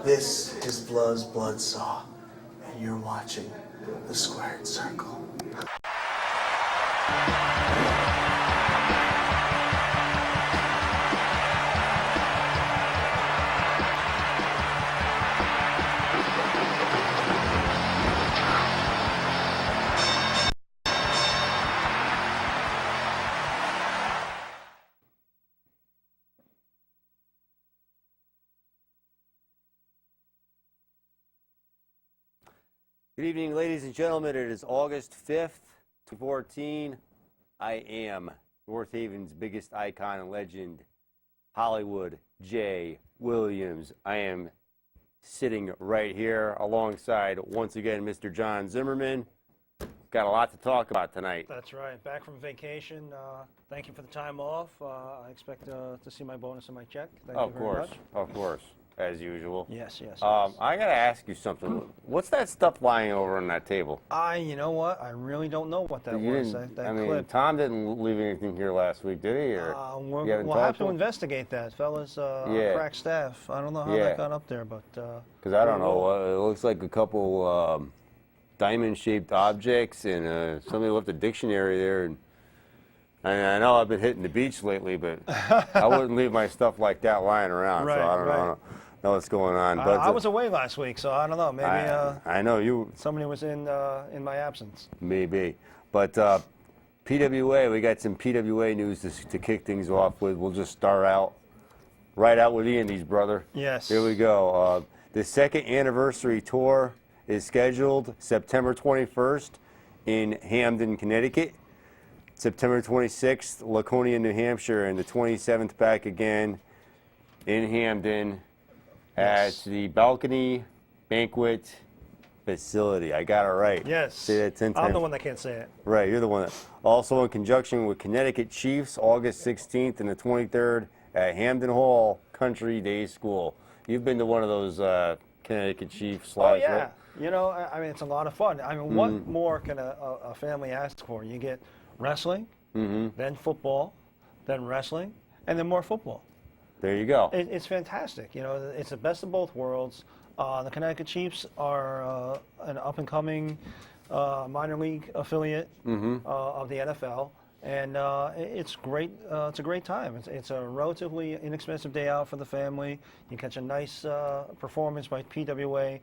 This is Blood's Bloodsaw, and you're watching The Squared Circle. Good evening, ladies and gentlemen. It is August 5th, 2014. I am North Haven's biggest icon and legend, Hollywood J. Williams. I am sitting right here alongside, once again, Mr. John Zimmerman. Got a lot to talk about tonight. That's right. Back from vacation. Thank you for the time off. I expect to see my bonus in my check. Thank you very much. Of course. As usual. Yes. I got to ask you something. What's that stuff lying over on that table? You know what? I really don't know what that was. That clip. Tom didn't leave anything here last week, did he? Or we'll have to investigate that, fellas. Crack staff. I don't know how that got up there, but... Because I don't know. It looks like a couple diamond-shaped objects, and somebody left a dictionary there. And I know I've been hitting the beach lately, but I wouldn't leave my stuff like that lying around, so I don't know what's going on. But I was away last week, so I don't know. Maybe I know you. Somebody was in my absence. Maybe, but PWA. We got some PWA news to kick things off with. We'll just start out with the Indies, brother. Yes. Here we go. The second anniversary tour is scheduled September 21st in Hamden, Connecticut. September 26th, Laconia, New Hampshire, and the 27th back again in Hamden at the Balcony Banquet Facility. I got it right. Yes. Say that 10 times. I'm the one that can't say it. Right, you're the one. Also in conjunction with Connecticut Chiefs, August 16th and the 23rd at Hamden Hall Country Day School. You've been to one of those Connecticut Chiefs slides, yeah. right? You know, I mean, it's a lot of fun. I mean, what more can a family ask for? You get wrestling, then football, then wrestling, and then more football. There you go. It's fantastic. You know, it's the best of both worlds. The Connecticut Chiefs are an up-and-coming minor league affiliate of the NFL, and it's great. It's a great time. It's a relatively inexpensive day out for the family. You catch a nice performance by PWA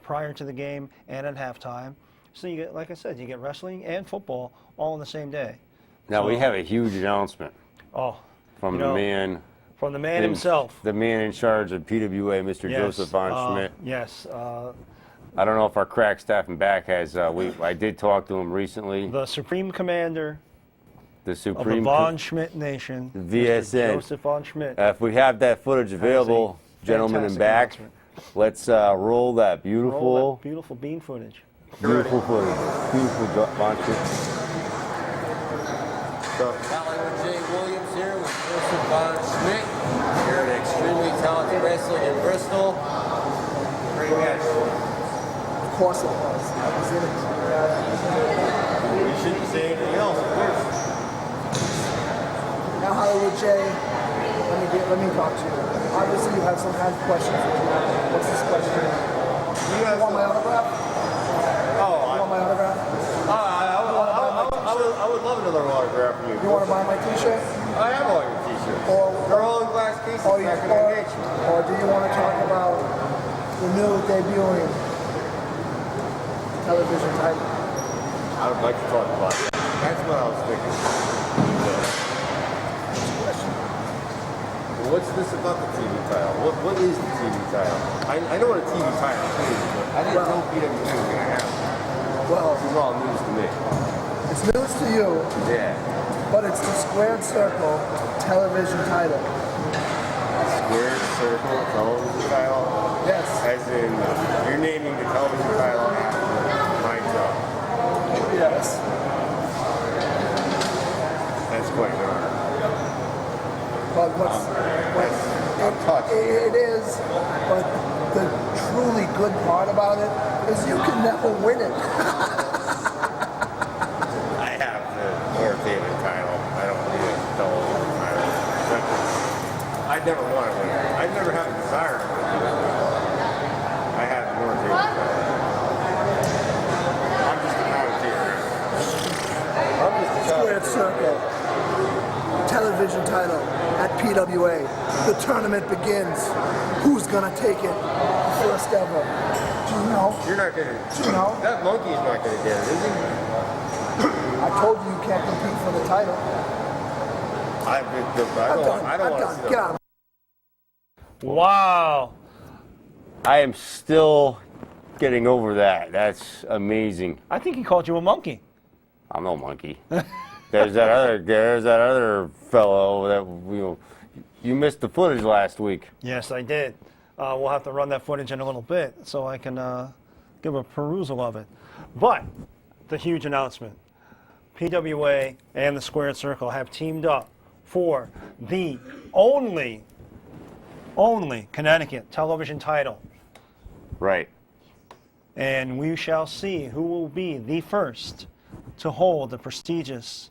prior to the game and at halftime. So you get, like I said, you get wrestling and football all on the same day. Now we have a huge announcement. From the man. From the man himself. The man in charge of PWA, Mr. Joseph von Schmidt. Yes. I don't know if our crack staff and back has. I did talk to him recently. The Supreme Commander. The Supreme of the Von Schmidt Nation. VSN. Joseph von Schmidt. If we have that footage available, gentlemen in back, let's roll that beautiful. Beautiful bean footage. Beautiful footage. Beautiful von Schmidt. Hollywood J. Williams here with Joseph von Schmidt. Here at Extremely Talented Wrestling in Bristol. Great match. Of course it was. I was in it. You shouldn't say anything else, of course. Now, Hollywood J, let me talk to you. Obviously, you have some kind of questions. What's this question? You want my autograph? You want my autograph? I would love another autograph from you. You want to buy my T-shirt? I have all your T-shirts. They're all in glass cases. Or do you want to talk about the new debuting television title? I would like to talk about it. That's what I was thinking. What's this about the TV title? What is the TV title? I know what a TV title is, but I didn't know PWA was going to have it. Well, this is all news to me. It's news to you. Yeah. But it's the Squared Circle television title. Squared Circle television title? Yes. As in, you're naming the television title after my job. Yes. That's quite an honor. But it is, but the truly good part about it is you can never win it. I have the North Haven title. I don't need a television title. I've never wanted one. I've never had a desire to win. Squared Circle television title at PWA. The tournament begins. Who's gonna take it? First ever. Do you know? You're not gonna. Do you know? That monkey's not gonna get it, is he? I told you you can't compete for the title. I don't want to. Get out. Wow. I am still getting over that. That's amazing. I think he called you a monkey. I'm no monkey. There's that other fellow that you missed the footage last week. Yes, I did. We'll have to run that footage in a little bit so I can give a perusal of it. But the huge announcement. PWA and the Squared Circle have teamed up for the only Connecticut television title. Right. And we shall see who will be the first to hold the prestigious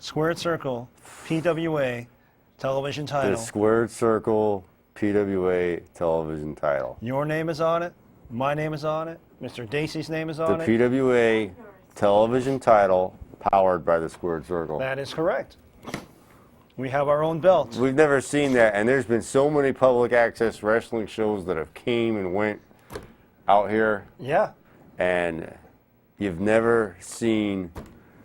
Squared Circle PWA television title. The Squared Circle PWA television title. Your name is on it. My name is on it. Mr. Dacey's name is The on it. PWA television title powered by the Squared Circle. That is correct. We have our own belt. We've never seen that, and there's been so many public access wrestling shows that have came and went out here, Yeah, and you've never seen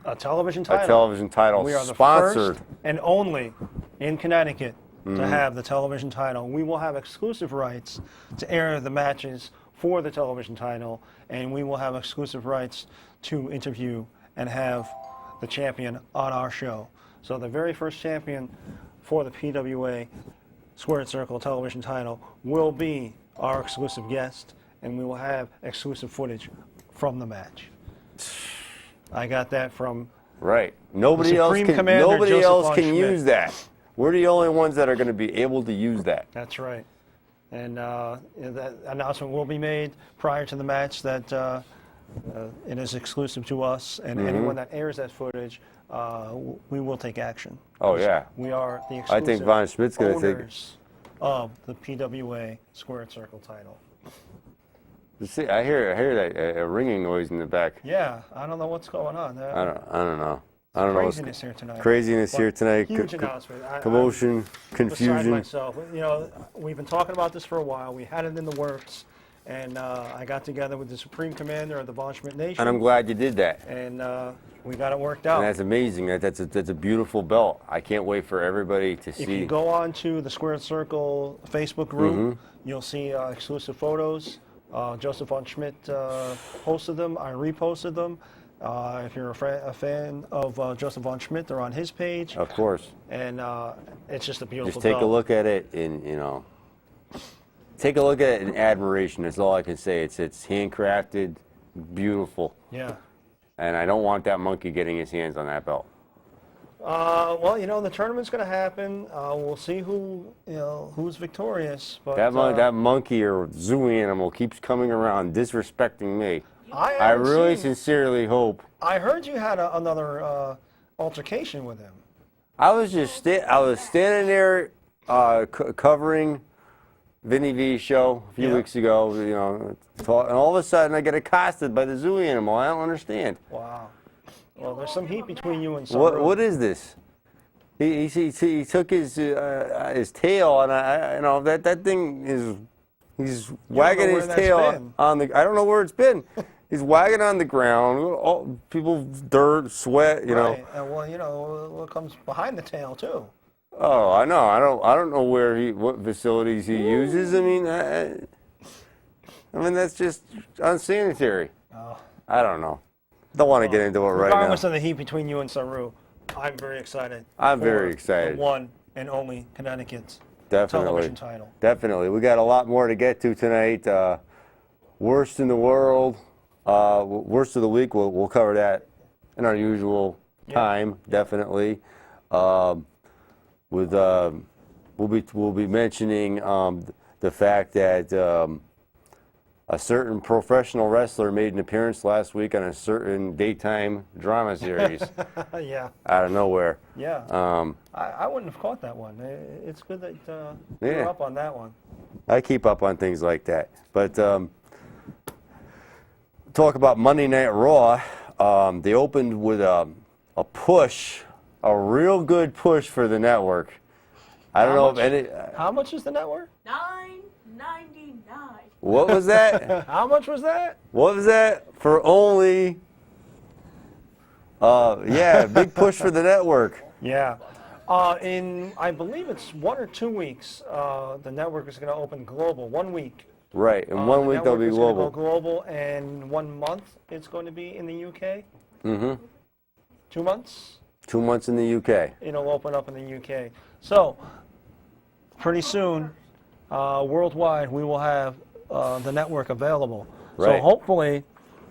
a television title. a television title We are the sponsored. first and only in Connecticut to have the television title. We will have exclusive rights to air the matches for the television title, and we will have exclusive rights to interview and have the champion on our show. So the very first champion for the PWA Squared Circle television title will be our exclusive guest, and we will have exclusive footage from the match. I got that from Right. Nobody else Supreme can. Commander Nobody Joseph else von can Schmidt. use that. We're the only ones that are going to be able to use that. That's right. And that announcement will be made prior to the match that it is exclusive to us, and anyone that airs that footage, we will take action. Oh yeah. We are the I exclusive think Von Schmidt's going to take it. owners of the PWA Squared Circle title. See, I hear that a ringing noise in the back. Yeah, I don't know what's going on. I don't know. I don't know. what's- Craziness here tonight. Craziness But here tonight. Huge announcement. Commotion, Beside confusion. myself, we've been talking about this for a while. We had it in the works, and I got together with the Supreme Commander of the Von Schmidt Nation, And I'm glad you did that. and we got it worked out. And that's amazing. That's a beautiful belt. I can't wait for everybody to If see. you go on to the Squared Circle Facebook group, Mm-hmm. you'll see exclusive photos. Joseph Von Schmidt posted them. I reposted them. If you're a fan of Joseph Von Schmidt, they're on his page. Of course. And it's just a beautiful Just take a belt. look at it and, take a look at it in admiration. That's all I can say. It's handcrafted, beautiful. Yeah. And I don't want that monkey getting his hands on that belt. Well, the tournament's going to happen. We'll see who's victorious. But That monkey or zoo animal keeps coming around disrespecting me. I haven't really seen- sincerely hope. I heard you had another altercation with him. I was standing there covering Vinny V's show a few Yeah. weeks ago, and all of a sudden I get accosted by the zoo animal. I don't understand. Wow. Well, there's some heat between you and What is this? He took his tail, and that thing is he's wagging where his that's tail been. on the. I don't know where it's been. He's wagging on the ground. All, people, dirt, sweat. Right. And well, what comes behind the tail too. Oh, I know. I don't know what facilities he uses. I mean that's just unsanitary. Oh. I don't know. Don't want to get into it right now. Regardless of the heat between you and Saru, I'm very excited. I'm for very excited. The one and only Connecticut's Definitely. television title. Definitely. We got a lot more to get to tonight. Worst in the world, worst of the week. We'll cover that in our usual time. Definitely. We'll be mentioning the fact that a certain professional wrestler made an appearance last week on a certain daytime drama series Yeah. out of nowhere. Yeah. I wouldn't have caught that one. It's good that you're Yeah. up on that one. I keep up on things like that. But talk about Monday Night Raw. They opened with a a push, a real good push for the network. I don't know if any. How much is the network? $9.99. What was that? How much was that? What was that? For only. Yeah, big push for the network. Yeah. In, I believe it's 1 or 2 weeks, the network is going to open global. 1 week. Right, in 1 week they'll be Go global. global, and 1 month it's going to be in the UK. Mm-hmm. 2 months 2 months in the UK. it'll open up in the UK. So pretty soon, worldwide, we will have the network available. Right. So hopefully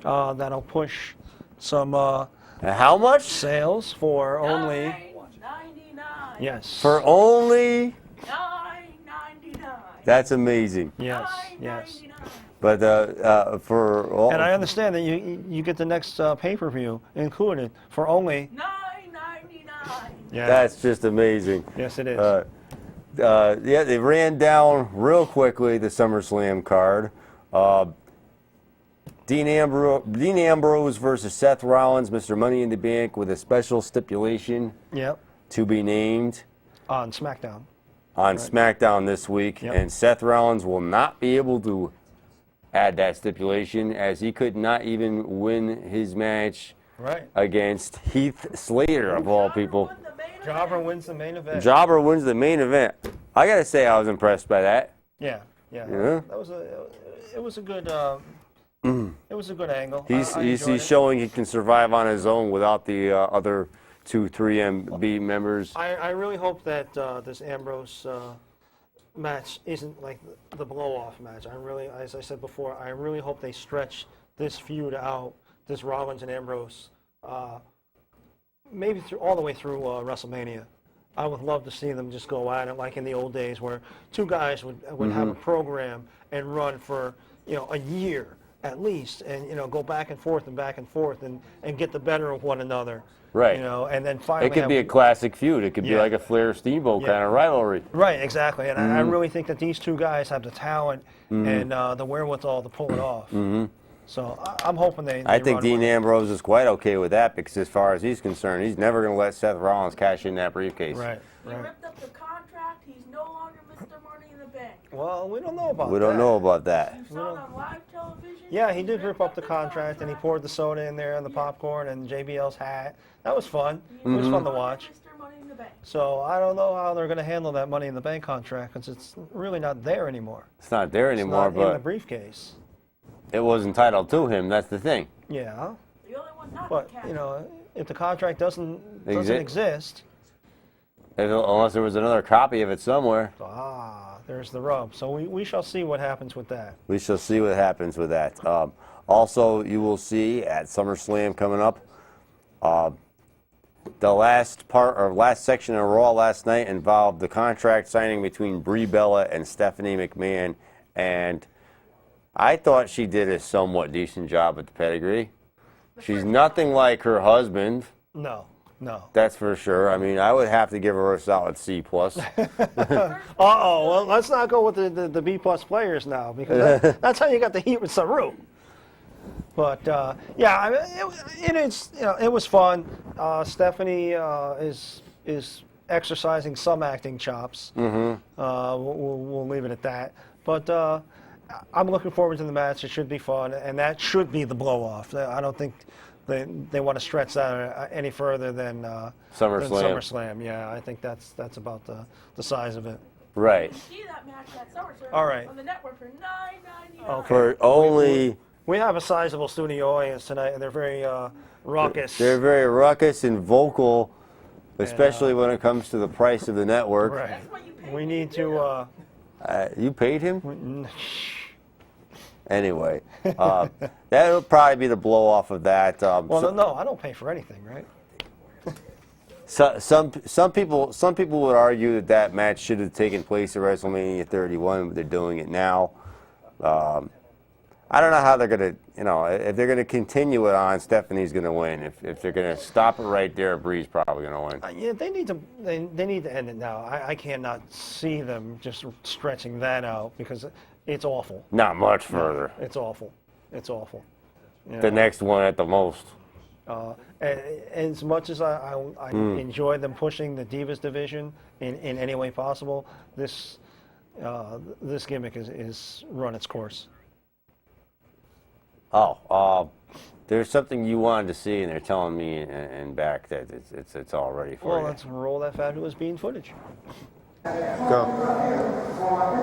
that'll push some And how much? sales for only $9.99. yes. For only. $9.99. That's amazing. yes, yes. $9.99. But for all. And I understand that you get the next pay-per-view included for only. $9.99. Yeah. That's just amazing. Yes, it is. Yeah, they ran down real quickly the SummerSlam card. Dean Ambrose versus Seth Rollins, Mr. Money in the Bank, with a special stipulation Yep. to be named On SmackDown. on SmackDown this week. Yep. And Seth Rollins will not be able to add that stipulation, as he could not even win his match Right. against Heath Slater, of all people. Won the main event. Jobber wins the main event. Jobber wins the main event. I gotta say, I was impressed by that. Yeah, yeah. Yeah. That was it was a good it was a good angle. He's I enjoyed it. showing he can survive on his own without the other 2 3MB members. I really hope that this Ambrose match isn't like the blow-off match. I really, as I said before, I really hope they stretch this feud out, this Rollins and Ambrose, maybe all the way through WrestleMania. I would love to see them just go at it like in the old days, where 2 guys would have a program and run for a year at least, and go back and forth and get the better of one another. Right. And then finally It could be a classic feud. It could be Yeah. like a Flair Steamboat Yeah. kind of rivalry. Right, exactly. And I really think that these 2 guys have the talent and the wherewithal to pull it off. So I'm hoping they I think run Dean with it. Ambrose is quite okay with that, because as far as he's concerned, he's never going to let Seth Rollins cash in that briefcase. Right, He right. ripped up the contract. He's no longer Mr. Money in the Bank. Well, we don't know about that. We don't know about that. You saw it on live television. Yeah, he did rip up the contract, and he poured the soda in there and the popcorn and JBL's hat. That was fun. It was fun to watch. Mr. Money in the Bank. So I don't know how they're going to handle that Money in the Bank contract, because it's really not there anymore. It's not there It's anymore, not in the but briefcase. it was entitled to him. That's the thing. Yeah, The only one not but to catch. if the contract doesn't Exi- exist, Unless there was another copy of it somewhere. there's the rub. So we shall see what happens with that. We shall see what happens with that. Also, you will see at SummerSlam coming up, the last section of Raw last night involved the contract signing between Brie Bella and Stephanie McMahon, and I thought she did a somewhat decent job with the pedigree. She's nothing like her husband, No. that's for sure. I mean, I would have to give her a solid C+. Well, let's not go with the B+ players now, because that's how you got the heat with Saru. But yeah, I mean, it was fun. Stephanie is exercising some acting chops. We'll leave it at that. But I'm looking forward to the match. It should be fun, and that should be the blow-off. I don't think they want to stretch that any further than SummerSlam. Yeah, I think that's about the size of it. Right. See that match at SummerSlam All right. on the network for $9.99. Okay. For only... We have a sizable studio audience tonight, and they're very raucous. They're very ruckus and vocal, especially when it comes to the price of the network. Right. That's what you pay We me need to to. You paid him? Anyway, that would probably be the blow off of that. Well, no, I don't pay for anything, right? Some people would argue that match should have taken place at WrestleMania 31, but they're doing it now. I don't know how they're gonna, if they're gonna continue it on, Stephanie's gonna win. If they're gonna stop it right there, Bree's probably gonna win. Yeah, they need to end it now. I cannot see them just stretching that out, because it's awful. Not much further. It's awful. It's awful. The next one at the most. As much as I enjoy them pushing the Divas division in any way possible, this gimmick is run its course. There's something you wanted to see, and they're telling me and back that it's all ready for you. Well, let's roll that fabulous bean footage. Go.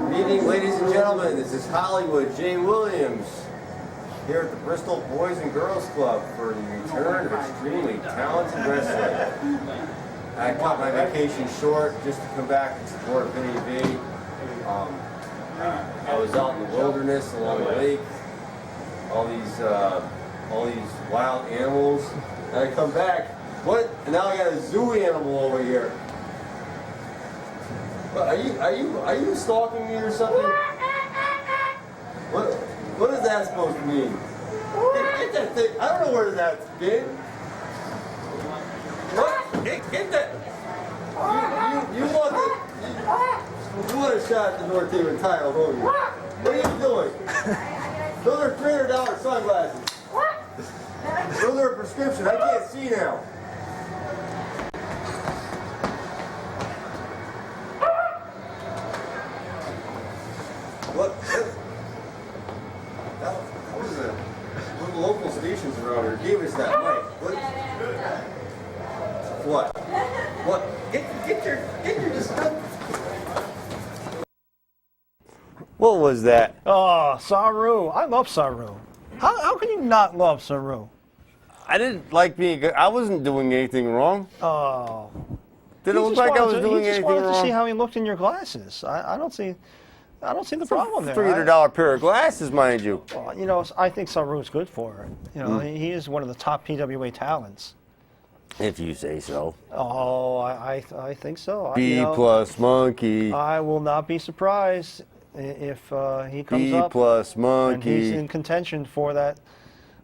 Good evening, ladies and gentlemen. This is Hollywood Jay Williams here at the Bristol Boys and Girls Club for the return of extremely talented wrestling. I cut my vacation short just to come back and support Vinny V. I was out in the wilderness along the lake, all these wild animals, and I come back. What? And now I got a zoo animal over here. Are you stalking me or something? What is that supposed to mean? Get that thing. I don't know where that's been. What? Get that. You want a shot at the North Haven title, don't you? What are you doing? Those are $300 sunglasses. Those are a prescription. I can't see now. What is that? One of the local stations around here gave us that mic. What? Get your What was that? Oh, Saru. I love Saru. How can you not love Saru? I didn't like being. I wasn't doing anything wrong. Oh. Did it look like I was doing anything wrong? He just wanted to see how he looked in your glasses. I don't see the problem there. $300 pair of glasses, mind you. Well, I think Saru's good for it. He is one of the top PWA talents. If you say so. Oh, I think so. B plus monkey. I will not be surprised if he comes B up plus and monkey. he's in contention for that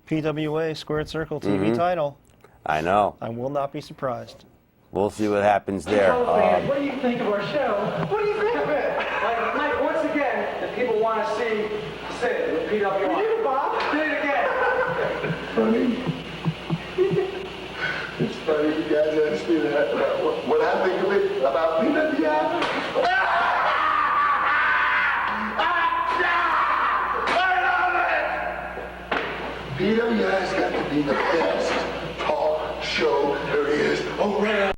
PWA Squared Circle TV title. I know. I will not be surprised. We'll see what happens there. What do you think of our show? What do you think of it? Like, once again, if people want to see Sid with PWI. You did it, Bob. Did it again. Funny. It's funny you guys ask me that about what I think of it about PWI. PWI's got to be the best talk show there is around.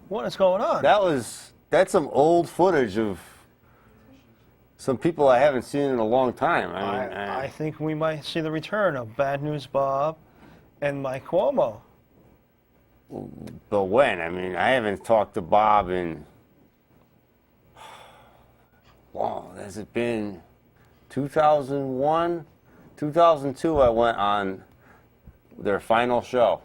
What is going on? That's some old footage of some people I haven't seen in a long time. I think we might see the return of Bad News Bob and Mike Cuomo. But when? I haven't talked to Bob in. Wow, has it been 2001? 2002, I went on their final show.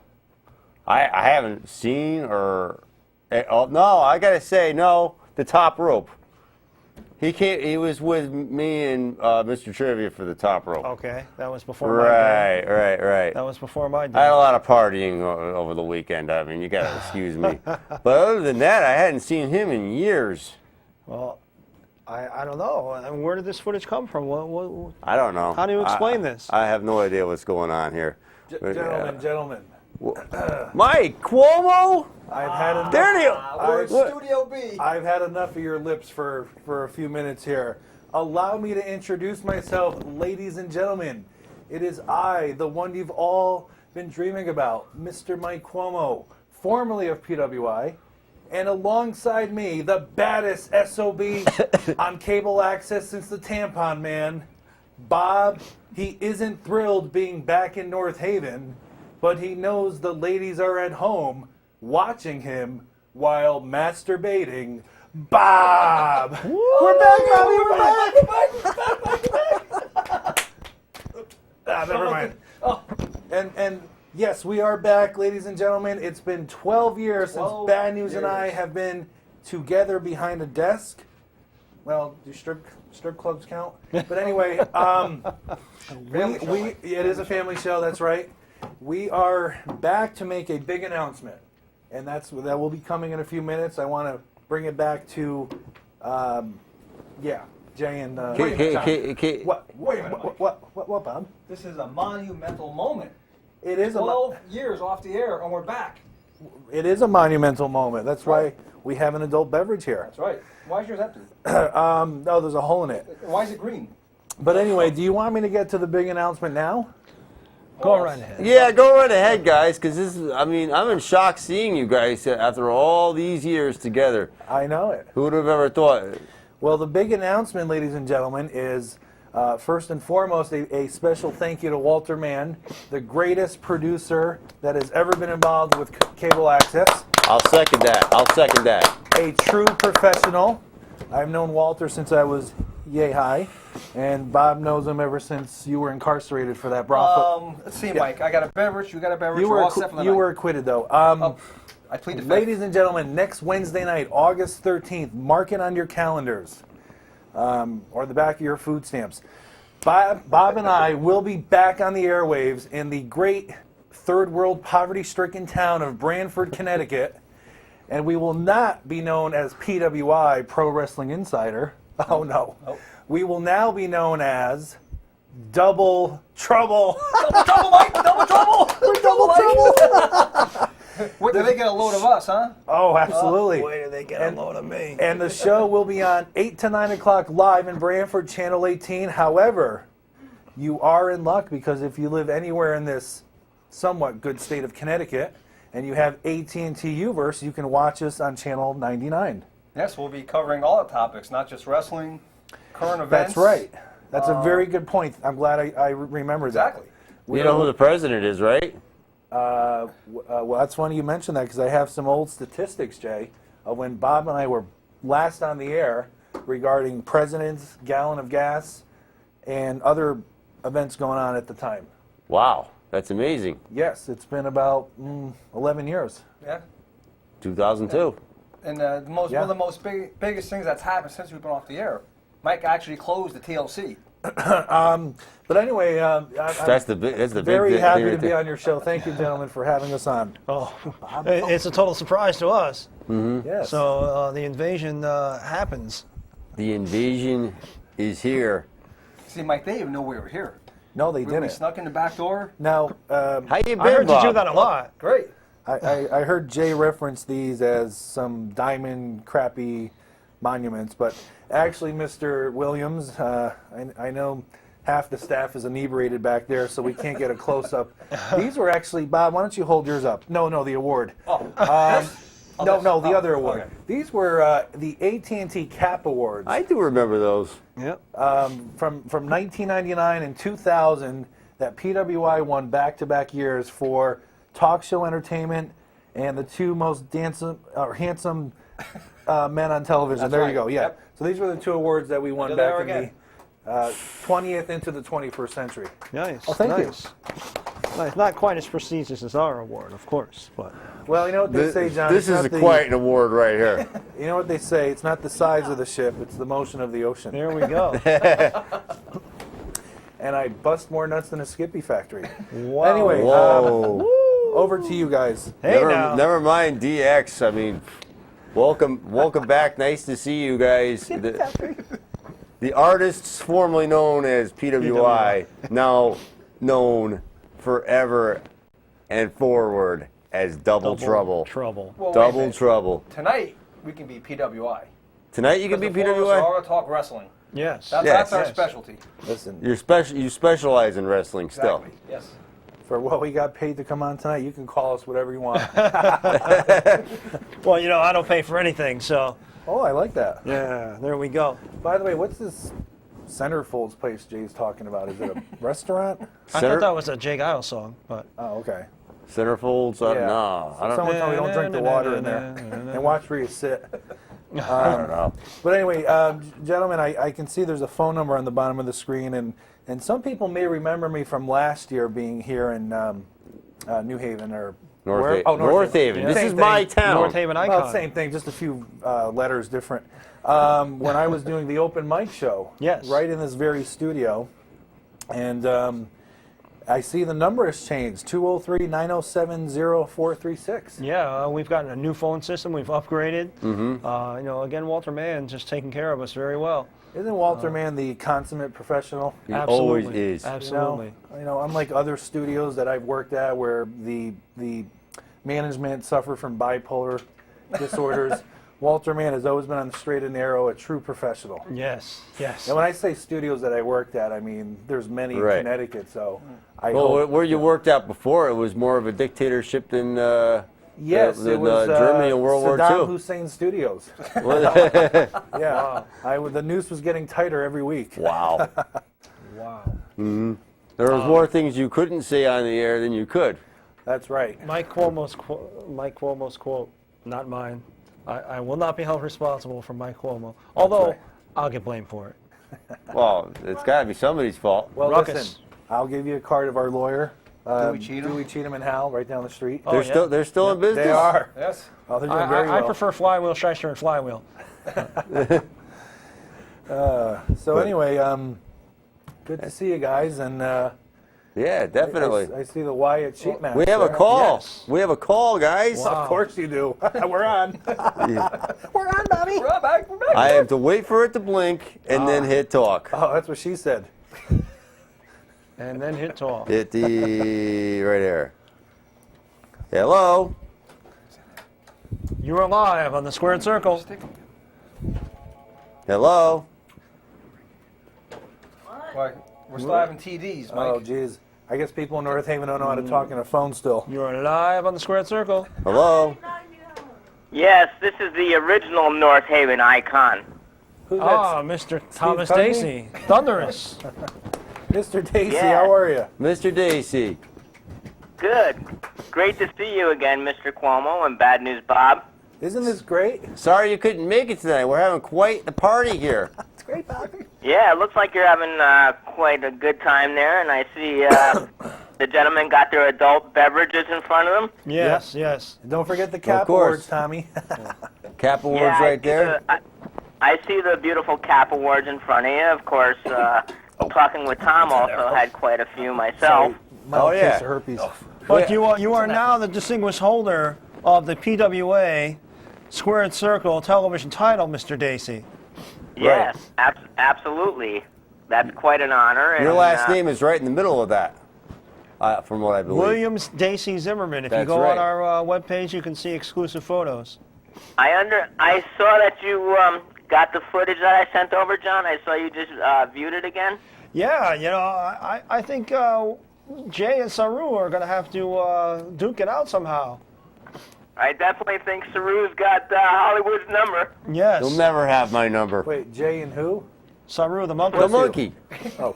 I haven't seen or. No, I gotta say, no, the top rope. He was with me and Mr. Trivia for the top rope. Okay, that was before my day. Right. That was before my day. I had a lot of partying over the weekend. You gotta excuse me. But other than that, I hadn't seen him in years. Well, I don't know. And where did this footage come from? What, I don't know. How do you explain this? I have no idea what's going on here. Gentlemen. Mike Cuomo. I've had enough. There you We're in What? Studio B. I've had enough of your lips for a few minutes here. Allow me to introduce myself, ladies and gentlemen. It is I, the one you've all been dreaming about, Mr. Mike Cuomo, formerly of PWI, and alongside me, the baddest SOB on cable access since the Tampon Man, Bob. He isn't thrilled being back in North Haven, but he knows the ladies are at home watching him while masturbating. Bob! We're back, Bobby! We're back! Never mind. And yes, we are back, ladies and gentlemen. It's been 12 years since Bad News and I have been together behind a desk. Well, do strip clubs count? But anyway, it is a family show. That's right. We are back to make a big announcement, and that will be coming in a few minutes. I want to bring it back to, Jay and. What, Bob? This is a monumental moment. It is 12 years off the air, and we're back. It is a monumental moment. That's why we have an adult beverage here. That's right. Why is yours empty? No, there's a hole in it. Why is it green? But anyway, do you want me to get to the big announcement now? Go right ahead. Yeah, go right ahead, guys, because this is, I'm in shock seeing you guys after all these years together. I know it. Who would have ever thought? Well, the big announcement, ladies and gentlemen, is first and foremost a special thank you to Walter Mann, the greatest producer that has ever been involved with cable access. I'll second that. A true professional. I've known Walter since I was yay high, and Bob knows him ever since you were incarcerated for that brothel. Let's see, Mike. I got a beverage. You got a beverage. You We're were all set for the you night. were acquitted though. I plead the fifth. Ladies and gentlemen, next Wednesday night, August 13th, mark it on your calendars, or the back of your food stamps. Bob and I will be back on the airwaves in the great third world poverty-stricken town of Branford, Connecticut, and we will not be known as PWI, Pro Wrestling Insider. Oh no. We will now be known as Double Trouble. Double trouble, Mike. Double trouble. We're Double Trouble. What, did they get a load of us, huh? Oh, absolutely. Where do they get a load of me? And the show will be on 8 to 9 o'clock live in Branford, Channel 18. However, you are in luck because if you live anywhere in this somewhat good state of Connecticut and you have AT&T Uverse, you can watch us on Channel 99. Yes, we'll be covering all the topics, not just wrestling, current events. That's right. That's a very good point. I'm glad I remembered that. Exactly. You know who the president is, right? Well, that's funny you mentioned that because I have some old statistics, Jay, of when Bob and I were last on the air regarding presidents, gallon of gas, and other events going on at the time. Wow, that's amazing. Yes, it's been about 11 years. Yeah. 2002. And one of the biggest things that's happened since we've been off the air, Mike actually closed the TLC. But anyway, That's the big very thing happy right to be there. on your show. Thank you, gentlemen, for having us on. Oh, it's a total surprise to us. Yes. So the invasion happens. The invasion is here. See, Mike, they didn't even know we were here. No, they We didn't. snuck in the back door. Now, How you been, I heard Bob? you do that a lot. Great. I heard Jay reference these as some diamond crappy monuments, but actually, Mr. Williams, I know half the staff is inebriated back there, so we can't get a close-up. These were actually, Bob, why don't you hold yours up? No, the award. The other award. Okay. These were the AT&T CAP Awards. I do remember those. Yep. From 1999 and 2000 that PWI won back-to-back years for talk show entertainment and the two most handsome men on television. That's there right. you go. Yeah. Yep. So these were the two awards that we won They're back there in again. the 20th into the 21st century. Nice. Oh, thank you. Nice. Not quite as prestigious as our award, of course, but Well, you know what they say, John. This it's is not a quite award right here. You know what they say? It's not the size of the ship; it's the motion of the ocean. there we go. And I bust more nuts than a Skippy factory. Wow. Anyway, Whoa. over to you guys. Hey now. Never mind DX. I mean, welcome back. Nice to see you guys. The artists formerly known as PWI, now known forever and forward as Double Trouble. Trouble. Well, wait a Double minute. Trouble. Tonight, we can be PWI. Tonight you can be Because the four of us are PWI? all gonna talk wrestling. Yes. Yes. That's our specialty. Listen, You specialize in wrestling still. Exactly. Yes. for what we got paid to come on tonight, you can call us whatever you want. Well, I don't pay for anything, so. Oh, I like that. Yeah, there we go. By the way, what's this Centerfolds place Jay's talking about? Is it a restaurant? I thought that was a Jake Idle song, but. Oh, okay. Centerfolds? Yeah. No, I don't. Someone told me don't drink the water in there and watch where you sit. I don't know. But anyway, gentlemen, I can see there's a phone number on the bottom of the screen, and some people may remember me from last year being here in New Haven or North, where? Ha- Oh, North Haven. Yeah. This Same is my thing. town. North Haven icon. Well, same thing, just a few letters different. When I was doing the open mic show, Yes. right in this very studio, and I see the number has changed, 203-907-0436. Yeah, we've gotten a new phone system. We've upgraded. Again, Walter Mann just taking care of us very well. Isn't Walter Mann the consummate professional? He Absolutely. always is. Absolutely. Unlike other studios that I've worked at where the management suffer from bipolar disorders, Walter Mann has always been on the straight and narrow, a true professional. Yes, yes. And when I say studios that I worked at, I mean there's many in Right. Connecticut, so I Well, hope. where you worked out before, it was more of a dictatorship than Yes, than, it was Germany and World Saddam War II. Hussein Studios. Wow. Yeah, the noose was getting tighter every week. Wow. There was more things you couldn't say on the air than you could. That's right. Mike Cuomo's quote, not mine. I will not be held responsible for Mike Cuomo. Although, right. I'll get blamed for it. Well, it's got to be somebody's fault. Well, Ruckus. listen, I'll give you a card of our lawyer. Dewey Cheatham? Dewey Cheatham and Hal, right down the street. Oh, They're still in business. They are. Yes. Oh, they're doing very well. I prefer Flywheel, Shyster, and Flywheel. So anyway, good to see you guys, and Yeah, definitely. I see the Wyatt sheet match. We have a there. call. Yes. We have a call, guys. Wow. Of course you do. We're on. We're on, Bobby. We're back. We're back. I have to wait for it to blink and then hit talk. Oh, that's what she said. And then hit talk. Hit the right there. Hello. You are live on the Squared Circle. Hello. Why? We're still having TDs, Mike. Oh, geez. I guess people in North Haven don't know how to talk on a phone still. You are live on the Squared Circle. Hello. Yes, this is the original North Haven icon. Who's Ah, Mr. Thomas Cudney? Dacey. Thunderous. that? Mr. Dacey, Yeah. how are you? Mr. Dacey. Good. Great to see you again, Mr. Cuomo, and Bad News Bob. Isn't this great? Sorry you couldn't make it tonight. We're having quite the party here. It's great, Bobby. Yeah, it looks like you're having quite a good time there, and I see the gentlemen got their adult beverages in front of them. Yes, yes. And don't forget the Of cap course. awards, Tommy. Cap awards Yeah, right there. I see the beautiful cap awards in front of you. Of course, talking with Tom also had quite a few myself. Oh, yeah. Case of herpes. But you are now the distinguished holder of the PWA Squared Circle television title, Mr. Dacey. Yes, absolutely. That's quite an honor. Your and, last name is right in the middle of that, from what I believe. Williams Dacey Zimmerman. If you That's go right. on our webpage, you can see exclusive photos. I saw that you got the footage that I sent over, John. I saw you just viewed it again. Yeah, I think Jay and Saru are going to have to duke it out somehow. I definitely think Saru's got Hollywood's number. Yes. You'll never have my number. Wait, Jay and who? Saru the monkey. The monkey. Oh,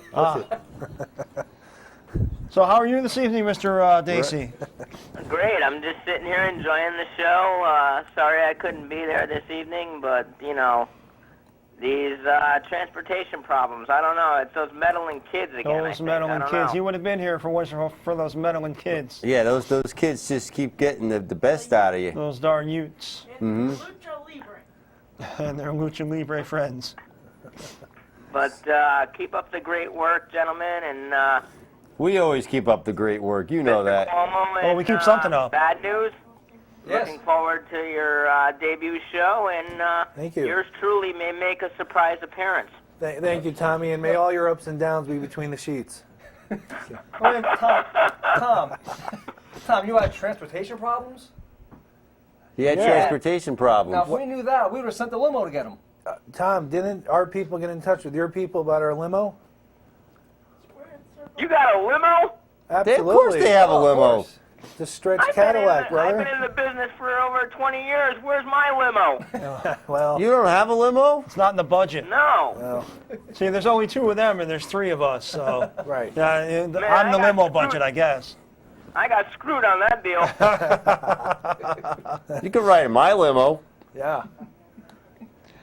So how are you this evening, Mr. Dacey? Great. I'm just sitting here enjoying the show. Sorry I couldn't be there this evening, but, these transportation problems. I don't know. It's those meddling kids again. Those meddling kids. Know. He would have been here if it wasn't for those meddling kids. Yeah, those kids just keep getting the best out of you. Those darn Utes. And Lucha Libre. And their Lucha Libre friends. But keep up the great work, gentlemen, and We always keep up the great work. You know Mr. that. Cuomo Oh, and, we keep something up. Bad News. Yes. Looking forward to your debut show, and Thank you. yours truly may make a surprise appearance. Thank you, Tommy, and may all your ups and downs be between the sheets. Wait, Tom, you had transportation problems? He had Yeah. transportation Now, problems. if we knew that, we would have sent the limo to get him. Tom, didn't our people get in touch with your people about our limo? You got a limo? Absolutely. Of course they have a limo. The stretch Cadillac, I've brother. been in the business for over 20 years. Where's my limo? Well, You don't have a limo? It's not in the budget. No. See, there's only 2 of them, and there's 3 of us. So right. yeah, Man, I'm the I got limo screwed. budget, I guess. I got screwed on that deal. You can ride in my limo. Yeah.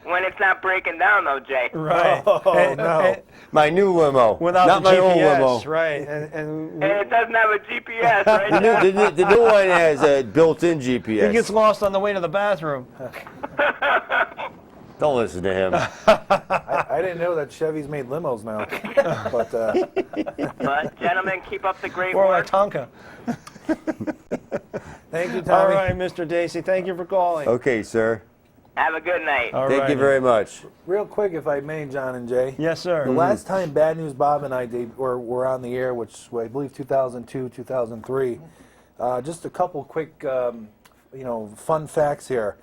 When it's not breaking down, though, Jay. Right. Oh, no. My new limo. Without not the my GPS, old limo. right? And it doesn't have a GPS, right? The new one has a built-in he GPS. gets lost on the way to the bathroom. Don't listen to him. I didn't know that Chevys made limos now. But But, gentlemen, keep up the great Or work. like Tonka. thank you, All Tommy. right, Mr. Dacey, thank you for calling. Okay, sir. Have a good night. All Thank you righty. very much. Real quick, if I may, John and Jay. Yes, sir. The last time Bad News Bob and I were on the air, which I believe 2002, 2003, just a couple quick, fun facts here.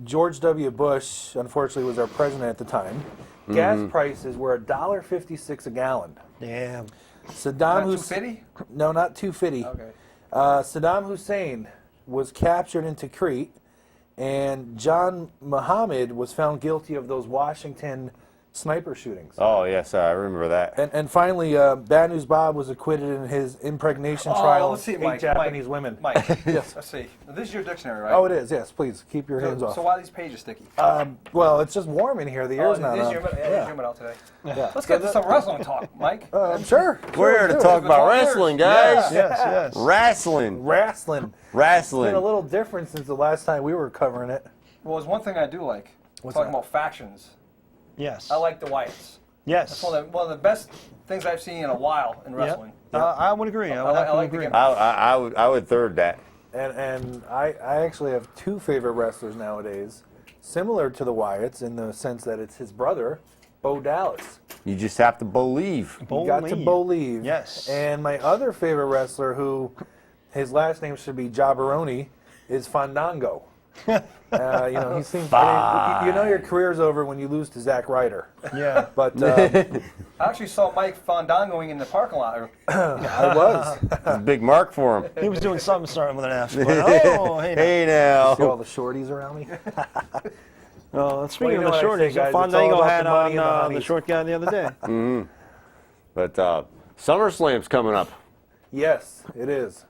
George W. Bush, unfortunately, was our president at the time. Gas prices were $1.56 a gallon. Damn. Saddam Not Hussein. 250? No, not 250. Okay. Saddam Hussein was captured in Tikrit, and John Muhammad was found guilty of those Washington sniper shootings. Oh, yes, I remember that. And finally, Bad News Bob was acquitted in his impregnation trial let's see, of 8 Mike, Japanese women. Mike, Yes. let's see. This is your dictionary, right? Oh, it is. Yes, please keep your hands off. So why are these pages sticky? Well, it's just warm in here. The air's not it is on. humid out today. Yeah. Let's get to some wrestling talk, Mike. I'm sure. We're here to talk about wrestling, guys. Yes. Wrestling. Wrestling. It's Wrestling. been a little different since the last time we were covering it. Well, there's one thing I do like. What's talking that? about factions. Yes. I like the Wyatts. Yes. That's one of the best things I've seen in a while in wrestling. I would agree. I would I have to like the agree. gimmick. I would third that. And I actually have 2 favorite wrestlers nowadays, similar to the Wyatts in the sense that it's his brother, Bo Dallas. You just have to believe. You got to believe. Yes. And my other favorite wrestler, who his last name should be Jabberoni, is Fandango. He seems. You know your career's over when you lose to Zack Ryder. Yeah. But I actually saw Mike Fandangoing in the parking lot. I was. It's a big mark for him. He was doing something starting with an F. But, oh, hey. Hey See now. all the shorties around me. Speaking you know of what the I say, shorties, guys, it's all Fandango about had the money and the on the honeys. short guy the other day. But SummerSlam's coming up. Yes, it is.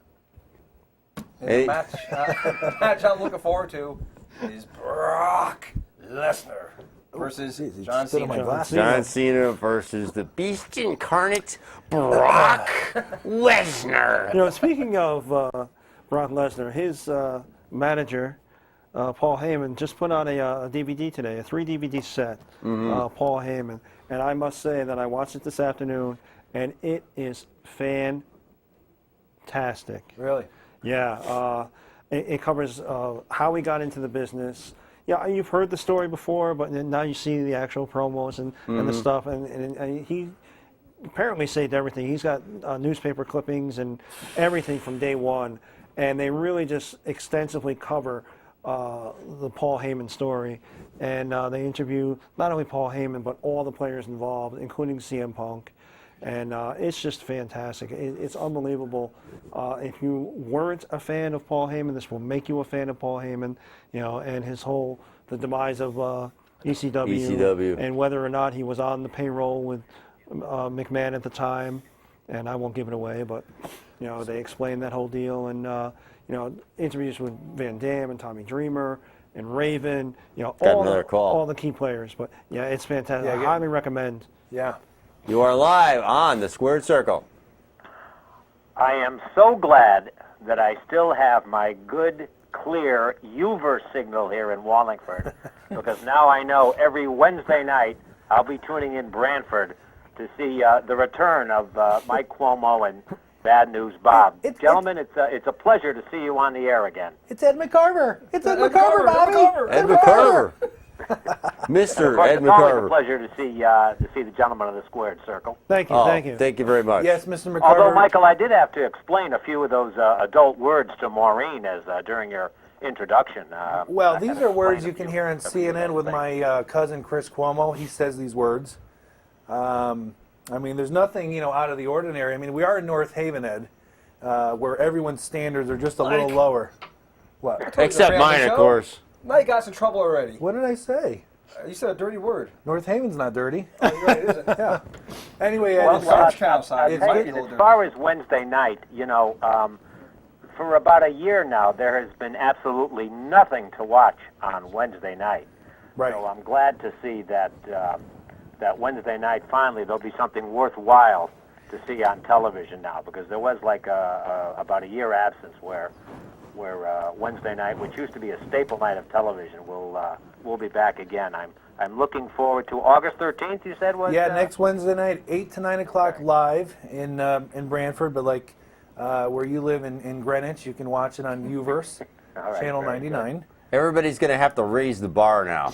And Hey. the match I'm looking forward to is Brock Lesnar versus Jeez, he John stood on my Cena. glasses. John Cena versus the Beast Incarnate, Brock Lesnar. Speaking of Brock Lesnar, his manager, Paul Heyman, just put out a DVD today, a 3 DVD set, Paul Heyman. And I must say that I watched it this afternoon, and it is fantastic. Really? Yeah, it covers how he got into the business. Yeah, you've heard the story before, but now you see the actual promos and the stuff. And he apparently saved everything. He's got newspaper clippings and everything from day one. And they really just extensively cover the Paul Heyman story. And they interview not only Paul Heyman, but all the players involved, including CM Punk. And it's just fantastic. It's unbelievable. If you weren't a fan of Paul Heyman, this will make you a fan of Paul Heyman. And the demise of ECW, and whether or not he was on the payroll with McMahon at the time. And I won't give it away, but they explained that whole deal. And interviews with Van Dam and Tommy Dreamer and Raven. All the key players. But yeah, it's fantastic. Yeah, I highly recommend. Yeah. You are live on the Squared Circle. I am so glad that I still have my good, clear UVer signal here in Wallingford, because now I know every Wednesday night I'll be tuning in Brantford to see the return of Mike Cuomo and Bad News Bob. Gentlemen, it's a pleasure to see you on the air again. It's Ed McCarver. It's Ed McCarver, Bobby. Ed McCarver. Mr. Of course, Ed it's always a McCarver. pleasure to see the gentlemen of the Squared Circle. Thank you, Oh, thank you. Thank you very much. Yes, Mr. McCarver. Although, Michael, I did have to explain a few of those adult words to Maureen as during your introduction. Well, I these had are words explained you a can few- hear on a few CNN little with things. my cousin Chris Cuomo. He says these words. I mean, there's nothing, out of the ordinary. I mean, we are in North Haven, Ed, where everyone's standards are just a little Mike. lower. What? Except mine, of course. Mike got us in trouble already. What did I say? You said a dirty word. North Haven's not dirty. Oh, you're right, it isn't. Yeah. Anyway, Ed, Well, it's- French cow I'll side. It's tell good. you, as far as Wednesday night, for about a year now, there has been absolutely nothing to watch on Wednesday night. right. So I'm glad to see that that Wednesday night finally there'll be something worthwhile to see on television now, because there was like about a year absence where Wednesday night, which used to be a staple night of television, will be back again. I'm looking forward to August 13th. You said was Next Wednesday night, 8 to 9 o'clock live in Brantford, but like where you live in Greenwich, you can watch it on Uverse, All right, channel very good. 99. Everybody's going to have to raise the bar now.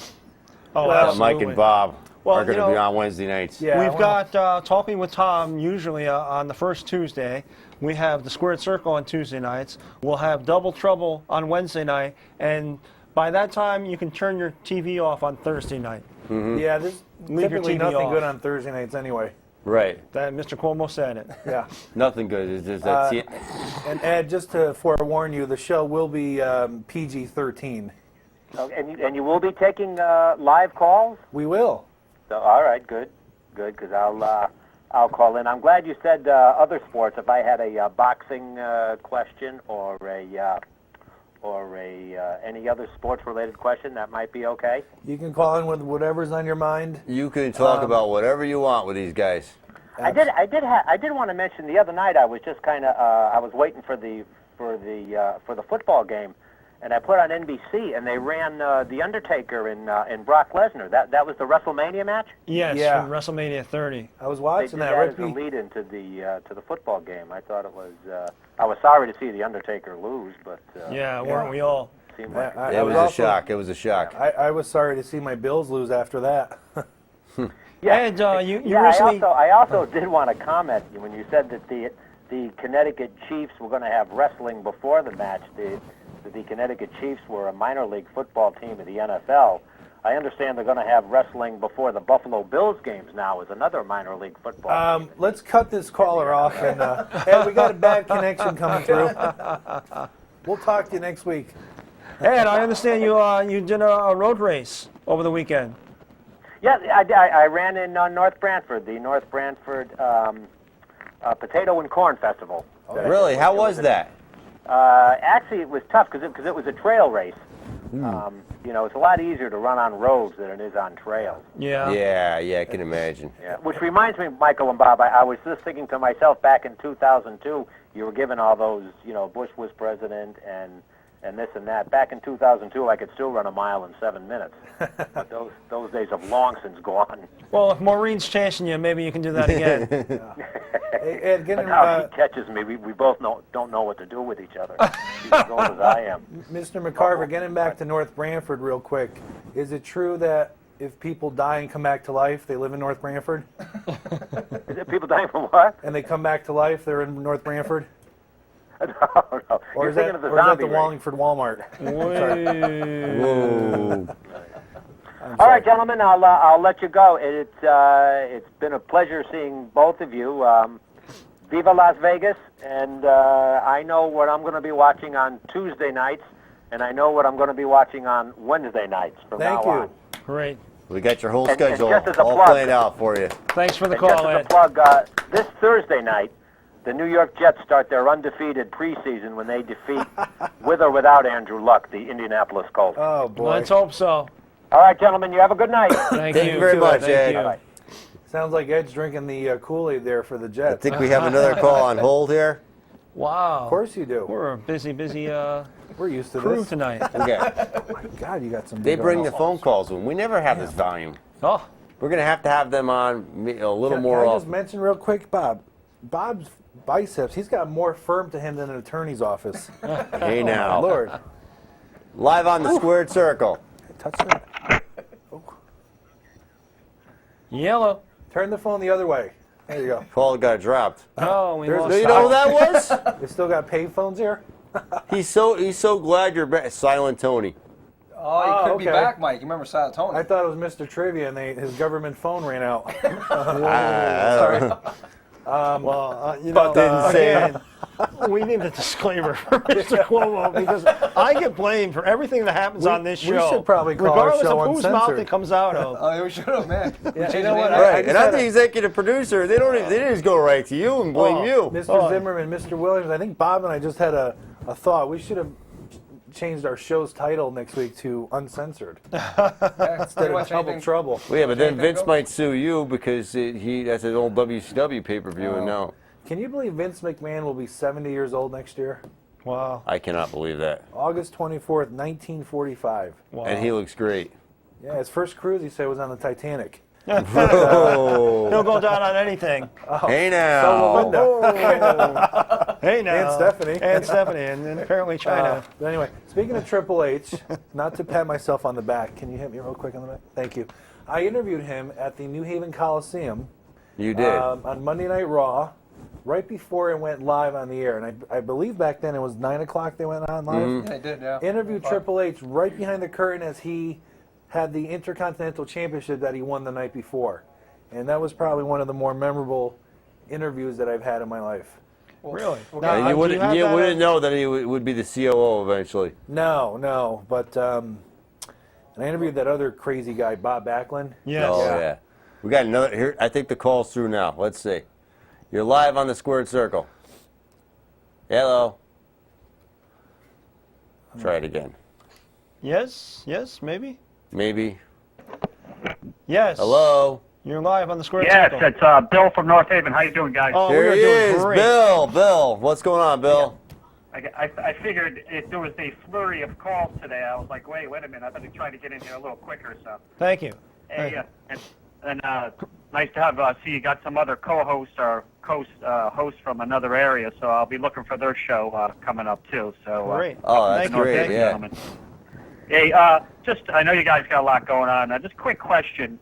Oh, Well, Mike absolutely. and Bob Well, are going you to be know, on Wednesday nights. Yeah, We've got Talking with Tom usually on the first Tuesday. We have the Squared Circle on Tuesday nights. We'll have Double Trouble on Wednesday night. And by that time, you can turn your TV off on Thursday night. Yeah, there's Leave your typically TV nothing off. good on Thursday nights anyway. Right. That Mr. Cuomo said it. Yeah. Nothing good. It's just that And Ed, just to forewarn you, the show will be PG-13. Oh, and you will be taking live calls. We will. So, all right, good, because I'll call in. I'm glad you said other sports. If I had a boxing question or any other sports-related question, that might be okay. You can call in with whatever's on your mind. you can talk about whatever you want with these guys. I did want to mention the other night. I was just kind of I was waiting for the football game, and I put on NBC, and they ran The Undertaker and Brock Lesnar. That was the WrestleMania match. Yes, Yeah. from WrestleMania 30. I was They watching did that. that Right as a lead into the football game. I thought it was. I was sorry to see The Undertaker lose, but Yeah, weren't we all? it seemed like I It was also- a shock. It was a shock. I was sorry to see my Bills lose after that. And you Yeah, recently... I also did want to comment when you said that the Connecticut Chiefs were going to have wrestling before the match. The Connecticut Chiefs were a minor league football team of the NFL. I understand they're going to have wrestling before the Buffalo Bills games now as another minor league football team. Let's cut this caller off. And Ed, we got a bad connection coming through. We'll talk to you next week. Ed, I understand you did a road race over the weekend. Yeah, I ran in North Brantford, the North Brantford Potato and Corn Festival. Really? How was that? Actually, it was tough because it was a trail race. It's a lot easier to run on roads than it is on trails. Yeah. Yeah, I can imagine. Yeah. Which reminds me, Michael and Bob, I was just thinking to myself back in 2002, you were given all those, Bush was president and this and that. Back in 2002, I could still run a mile in 7 minutes. But those days have long since gone. Well, if Maureen's chasing you, maybe you can do that again. Hey, Ed, get in, Now he catches me. We both don't know what to do with each other. He's as old as I am. Mr. McCarver, getting back to North Brantford real quick. Is it true that if people die and come back to life, they live in North Brantford? Is it people dying from what? And they come back to life, they're in North Brantford? No. Or You're is thinking that of the the zombie race. Wallingford Walmart? Whoa. All right, gentlemen, I'll let you go. It's been a pleasure seeing both of you. Viva Las Vegas, and I know what I'm going to be watching on Tuesday nights, and I know what I'm going to be watching on Wednesday nights from now on. Great. We got your whole And schedule just as a all plug- planned out for you. Thanks for the And just call, as a Ed. plug, this Thursday night, the New York Jets start their undefeated preseason when they defeat, with or without Andrew Luck, the Indianapolis Colts. Oh, boy. Let's hope so. All right, gentlemen, you have a good night. Thank Thank you very much, Ed. Bye-bye. Sounds like Ed's drinking the Kool-Aid there for the Jets. I think we have another call on hold here. Wow. Of course you do. We're a busy We're used to crew this. tonight. Okay. Oh, my God, you got some They big bring arms. the phone calls when we never have this volume. Oh, We're going to have them on a little Can more I just often. mention real quick, Bob? Bob's biceps, he's got more firm to him than an attorney's office. Hey now. Lord. Live on the Squared Circle. Touch that. yellow. Turn the phone the other way. There you go. Paul got dropped. Oh, we There's lost. a Do you know who that was? They still got pay phones here? He's so glad you're back. Silent Tony. Oh, he could be okay. back, Mike. You remember Silent Tony? I thought it was Mr. Trivia, and his government phone ran out. Sorry. You But know, didn't say again, we need a disclaimer for Mr. Cuomo because I get blamed for everything that happens on this show. We should probably call our regardless show of whose mouth Uncensored. it comes out of. Oh, we should have, man. Yeah, Change you know the what? name. Right, and I'm the executive producer. They didn't just go right to you and blame you. Mr. Zimmerman, Mr. Williams, I think Bob and I just had a thought. We should have changed our show's title next week to Uncensored. Instead of Trouble. Well, yeah, but then Vince might sue you because that's an old WCW pay-per-view, and now. Can you believe Vince McMahon will be 70 years old next year? Wow. I cannot believe that. August 24th, 1945. Wow. And he looks great. Yeah, his first cruise, he said, was on the Titanic. He'll go down on anything. Hey now. So will Linda. Hey now. And Stephanie. And Stephanie, and apparently China. But anyway, speaking of Triple H, not to pat myself on the back, can you hit me real quick on the back? Thank you. I interviewed him at the New Haven Coliseum. You did. On Monday Night Raw, right before it went live on the air. And I believe back then it was 9 o'clock they went on live. Yeah, I did, yeah. Interviewed Triple H right behind the curtain as he had the Intercontinental Championship that he won the night before. And that was probably one of the more memorable interviews that I've had in my life. Really? Now, and you wouldn't know that he would be the COO eventually. No. But and I interviewed that other crazy guy, Bob Backlund. Yes. Oh, yeah. We got another here. I think the call's through now. Let's see. You're live on the Squared Circle. Hello. Try it again. Yes, maybe. Maybe. Yes. Hello. You're live on the Square Yes, Circle. it's Bill from North Haven. How you doing, guys? Oh, There we are he doing is, great. Bill. What's going on, Bill? I figured if there was a flurry of calls today, I was like, wait a minute, I better try to get in here a little quicker. So, Thank you. hey, and nice to have see you got some other co-hosts or hosts from another area. So I'll be looking for their show coming up too. So Great. Oh, that's North great. Haven, Yeah. gentlemen. Hey, I know you guys got a lot going on. Just a quick question.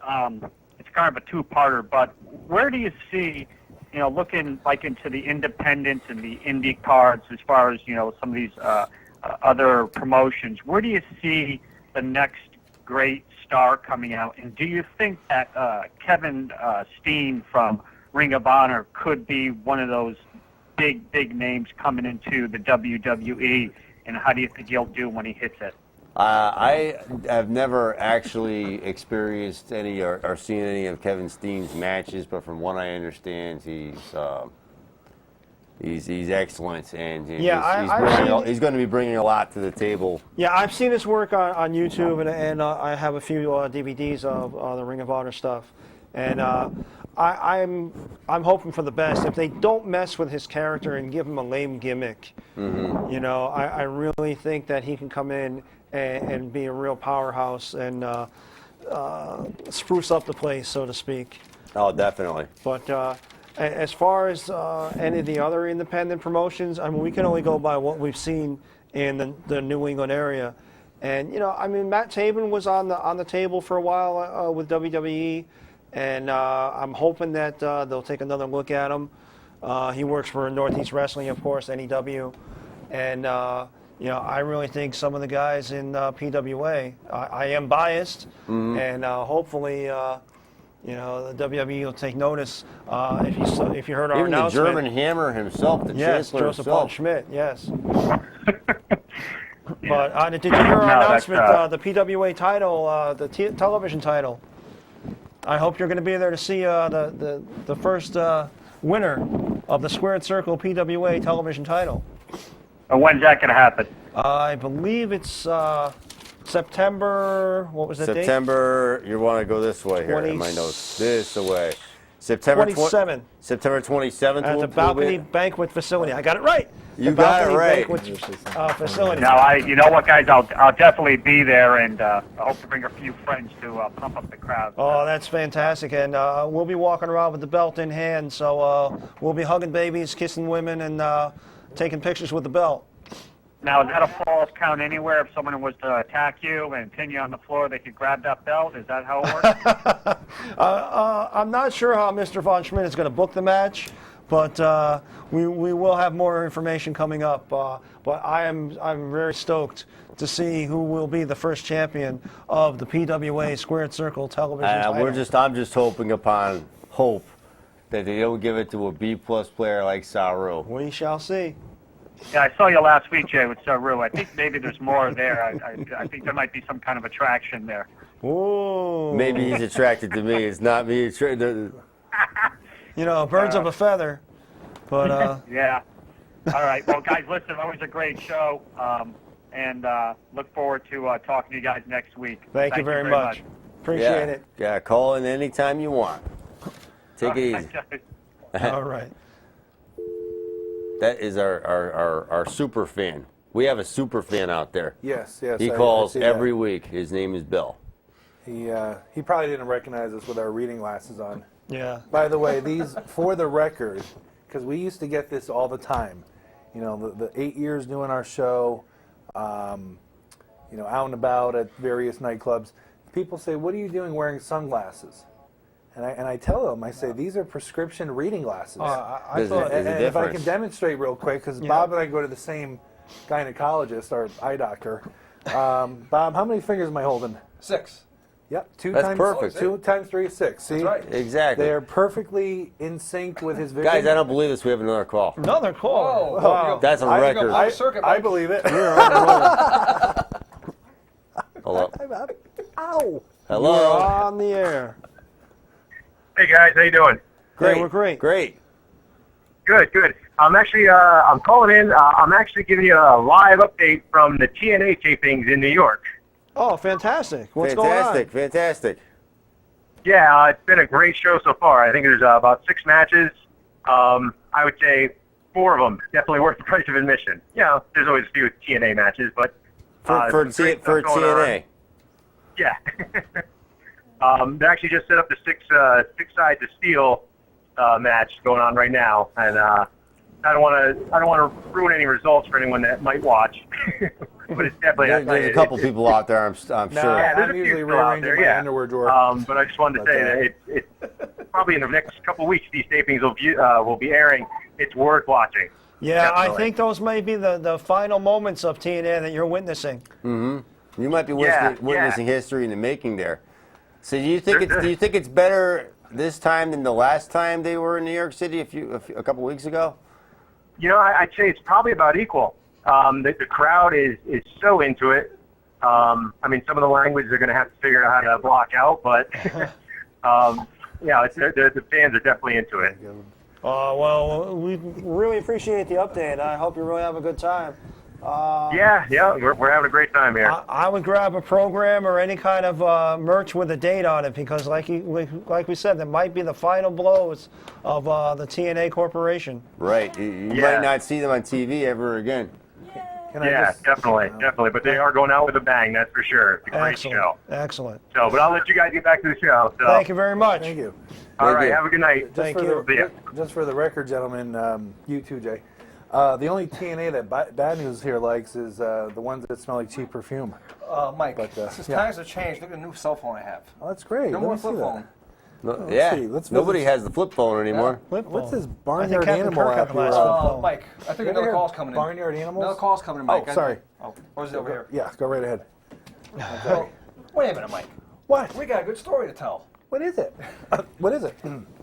It's kind of a two-parter, but where do you see, looking like into the independents and the indie cards as far as, some of these other promotions, where do you see the next great star coming out? And do you think that Kevin Steen from Ring of Honor could be one of those big names coming into the WWE? And how do you think he'll do when he hits it? I have never actually experienced any or seen any of Kevin Steen's matches, but from what I understand, he's excellent, and he's going to be bringing a lot to the table. Yeah, I've seen his work on YouTube, and I have a few DVDs of the Ring of Honor stuff, and I'm hoping for the best. If they don't mess with his character and give him a lame gimmick, I really think that he can come in and be a real powerhouse and spruce up the place, so to speak. Oh, definitely. But as far as any of the other independent promotions, I mean, we can only go by what we've seen in the New England area. And, Matt Taven was on the table for a while with WWE, and I'm hoping that they'll take another look at him. He works for Northeast Wrestling, of course, NEW. And, I really think some of the guys in PWA, I am biased, and hopefully, the WWE will take notice. If you heard our Even the announcement. German Hammer himself, the Yes, Chancellor Joseph himself. von Schmidt, yes. But did you hear our announcement, the PWA title, the television title? I hope you're going to be there to see the first winner of the Squared Circle PWA television title. And when's that going to happen? I believe it's September. What was the date? September. You want to go this way here in my notes. This way. September 27th. September 27th. At the Balcony Banquet Facility. I got it right. You got it right. Facility. Now, you know what, guys? I'll definitely be there, and I hope to bring a few friends to pump up the crowd. Oh, that's fantastic. And we'll be walking around with the belt in hand. So we'll be hugging babies, kissing women, and taking pictures with the belt. Now, is that a false count anywhere? If someone was to attack you and pin you on the floor, they could grab that belt? Is that how it works? I'm not sure how Mr. Von Schmidt is going to book the match, but we will have more information coming up. But I'm very stoked to see who will be the first champion of the PWA Squared Circle television title. I'm just hoping upon hope that they don't give it to a B+ player like Saru. We shall see. Yeah, I saw you last week, Jay, with Saru. I think maybe there's more there. I think there might be some kind of attraction there. Ooh. Maybe he's attracted to me. It's not me. You know, birds of a feather. But yeah. All right. Well, guys, listen, always a great show. And look forward to talking to you guys next week. Thank you very much. Appreciate it. Yeah, call in anytime you want. Take it easy. All right. That is our super fan. We have a super fan out there. Yes. He calls every week. His name is Bill. He probably didn't recognize us with our reading glasses on. Yeah. By the way, these, for the record, because we used to get this all the time. You know, the 8 years doing our show, you know, out and about at various nightclubs. People say, "What are you doing wearing sunglasses?" And I tell them, I say, these are prescription reading glasses. I thought, and if I can demonstrate real quick, because Bob and I go to the same gynecologist, our eye doctor. Bob, how many fingers am I holding? 6. Yep, That's perfect. 2 times 3 is 6. See? That's right. Exactly. They're perfectly in sync with his vision. Guys, I don't believe this. We have another call. Another call. Whoa. Wow. That's a record. I believe it. Hello. Ow. Hello. You're on the air. Hey, guys. How you doing? Great. Hey, we're great. Great. Good, good. I'm actually, I'm calling in. I'm actually giving you a live update from the TNA tapings in New York. Oh, fantastic. What's going on? Fantastic. Yeah, it's been a great show so far. I think there's about 6 matches. I would say 4 of them definitely worth the price of admission. You know, there's always a few TNA matches, but For TNA. Yeah. They actually just set up the six sides of steel match going on right now, and I don't want to ruin any results for anyone that might watch. But it's definitely There's a couple people out there, I'm sure. Yeah, there's I'm a usually few people out rearranging there, my yeah. underwear drawer. But I just wanted to say that it's probably in the next couple of weeks these tapings will be airing. It's worth watching. Yeah, Definitely. I think those may be the final moments of TNA that you're witnessing. Mm-hmm. You might be witnessing history in the making there. So do you think it's better this time than the last time they were in New York City a couple weeks ago? You know, I'd say it's probably about equal. The crowd is so into it. I mean, some of the language they're going to have to figure out how to block out, but yeah, the fans are definitely into it. Well, we really appreciate the update. I hope you really have a good time. Yeah, we're having a great time here. I would grab a program or any kind of merch with a date on it because, like we said, that might be the final blows of the TNA Corporation. Right. You might not see them on TV ever again. Definitely. But they are going out with a bang, that's for sure. It's a great show. Excellent. So, but I'll let you guys get back to the show. So. Thank you very much. Thank you. All right, have a good night. Just for the record, gentlemen, you too, Jay. The only TNA that Bad News here likes is the ones that smell like cheap perfume. Mike, since times have changed, look at the new cell phone I have. Oh, that's great. No more flip phone. Nobody has the flip phone anymore. What's this barnyard animal out here? Mike, I think another call's coming in. Barnyard animals? Another call's coming in, Mike. Oh, sorry. Or is it over here? Yeah, go right ahead. Okay. Wait a minute, Mike. What? We got a good story to tell. What is it? What is it?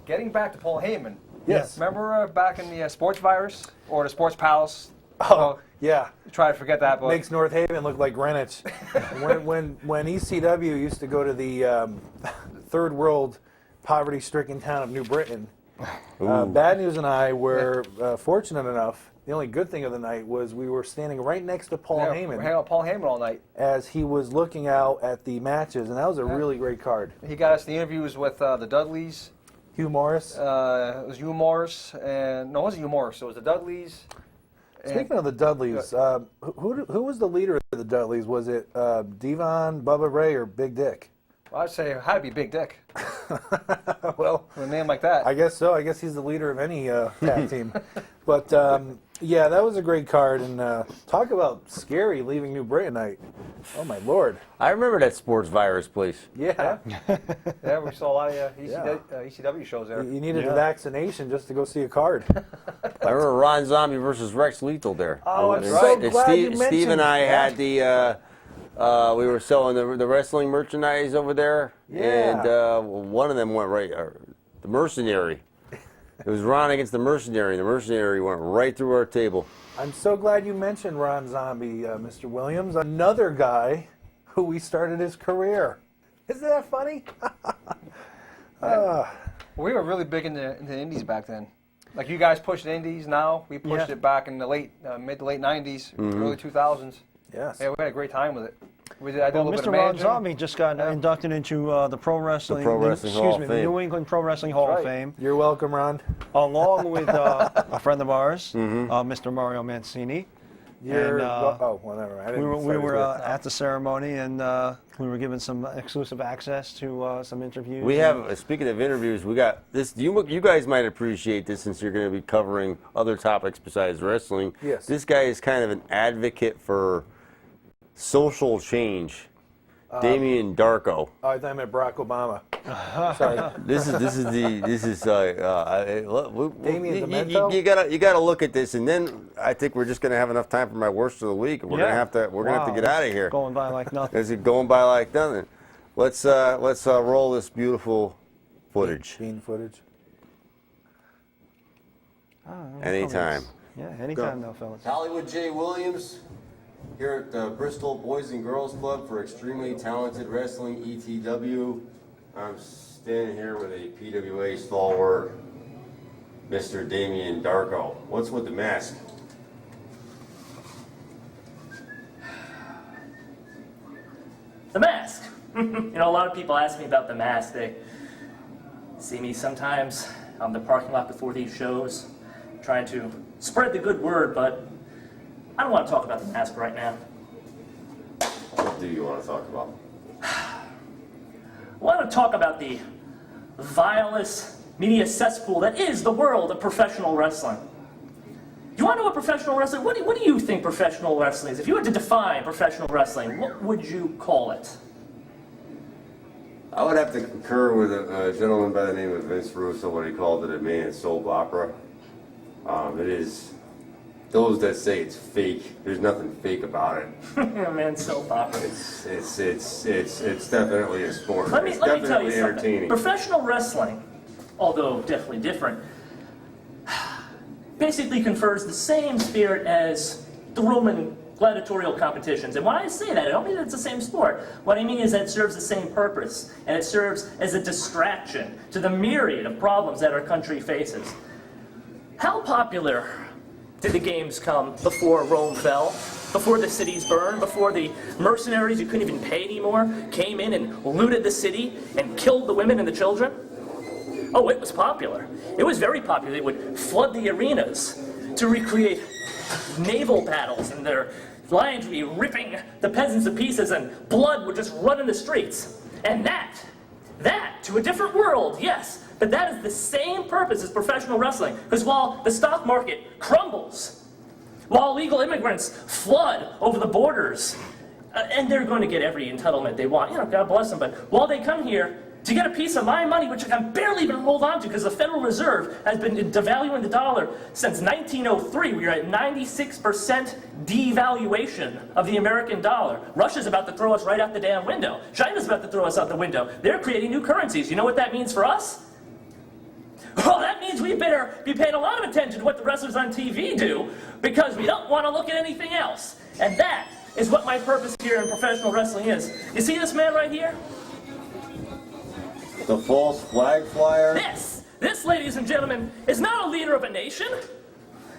Getting back to Paul Heyman. Yes. Remember back in the Sports Virus or the Sports Palace? Oh, yeah. Try to forget that, but makes North Haven look like Greenwich. when ECW used to go to the third world poverty-stricken town of New Britain, Bad News and I were fortunate enough. The only good thing of the night was we were standing right next to Paul Heyman. We're hanging out with Paul Heyman all night as he was looking out at the matches, and that was a really great card. He got us the interviews with the Dudleys. Hugh Morris. It was Hugh Morris, and no, it wasn't Hugh Morris. It was the Dudleys. Speaking of the Dudleys, who was the leader of the Dudleys? Was it Devon, Bubba Ray, or Big Dick? Well, I'd say it had to be Big Dick. Well, with a name like that. I guess so. I guess he's the leader of any tag team. But Yeah, that was a great card, and talk about scary leaving New Britain night. Oh my lord! I remember that sports virus place. Yeah, Yeah, we saw a lot of ECW shows there. you needed a vaccination just to go see a card. I remember Ron Zombie versus Rex Lethal there. Oh, I'm And so and glad you mentioned Steve and I that. had the. We were selling the wrestling merchandise over there, Yeah. and one of them went right. The mercenary. It was Ron against the mercenary. The mercenary went right through our table. I'm so glad you mentioned Ron Zombie, Mr. Williams, another guy who we started his career. Isn't that funny? We were really big into indies back then. Like you guys push the indies now, we pushed it back in the mid to late 90s, early 2000s. Yes. Yeah, we had a great time with it. I did a little bit Mr. of Ron managing. Zombie just got inducted into the Pro Wrestling, Pro Wrestling Hall of the Fame. New England Pro Wrestling Hall That's of right. Fame, You're welcome, Ron. along with a friend of ours, Mr. Mario Mancini. You're And, whatever. I we didn't were start at the ceremony, and we were given some exclusive access to some interviews. We have, speaking of interviews, we got this. You guys might appreciate this since you're going to be covering other topics besides wrestling. Yes. This guy is kind of an advocate for social change. Damian Darko. Oh, I thought I meant Barack Obama. Sorry. Damien Demento? You gotta look at this, and then I think we're just gonna have enough time for my worst of the week. We're gonna have to get out of here. Going by like nothing. Is it going by like nothing? Let's roll this beautiful footage. Bean footage. Anytime. Yeah, anytime though, fellas. Hollywood J. Williams here at the Bristol Boys and Girls Club for Extremely Talented Wrestling ETW. I'm standing here with a PWA stalwart, Mr. Damian Darko. What's with the mask? The mask. You know, a lot of people ask me about the mask. They see me sometimes on the parking lot before these shows, trying to spread the good word, but I don't want to talk about the mask right now. What do you want to talk about? I want to talk about the vilest media cesspool that is the world of professional wrestling. You want to know what professional wrestling, what do you think professional wrestling is? If you were to define professional wrestling, what would you call it? I would have to concur with a gentleman by the name of Vince Russo when he called it a man soap opera. It is, those that say it's fake, there's nothing fake about it. Man soap opera. It's definitely a sport. Let me tell you something. Entertaining. Professional wrestling, although definitely different, basically confers the same spirit as the Roman gladiatorial competitions. And when I say that, I don't mean that it's the same sport. What I mean is that it serves the same purpose, and it serves as a distraction to the myriad of problems that our country faces. How popular did the games come before Rome fell? Before the cities burned? Before the mercenaries who couldn't even pay anymore came in and looted the city and killed the women and the children? Oh, it was popular. It was very popular. They would flood the arenas to recreate naval battles, and their lions would be ripping the peasants to pieces, and blood would just run in the streets. And that, to a different world, yes, but that is the same purpose as professional wrestling. Because while the stock market crumbles, while illegal immigrants flood over the borders, and they're going to get every entitlement they want, you know, God bless them, but while they come here to get a piece of my money, which I can barely even hold on to because the Federal Reserve has been devaluing the dollar since 1903. We are at 96% devaluation of the American dollar. Russia's about to throw us right out the damn window. China's about to throw us out the window. They're creating new currencies. You know what that means for us? Well, that means we better be paying a lot of attention to what the wrestlers on TV do, because we don't want to look at anything else. And that is what my purpose here in professional wrestling is. You see this man right here? The false flag flyer? This, ladies and gentlemen, is not a leader of a nation.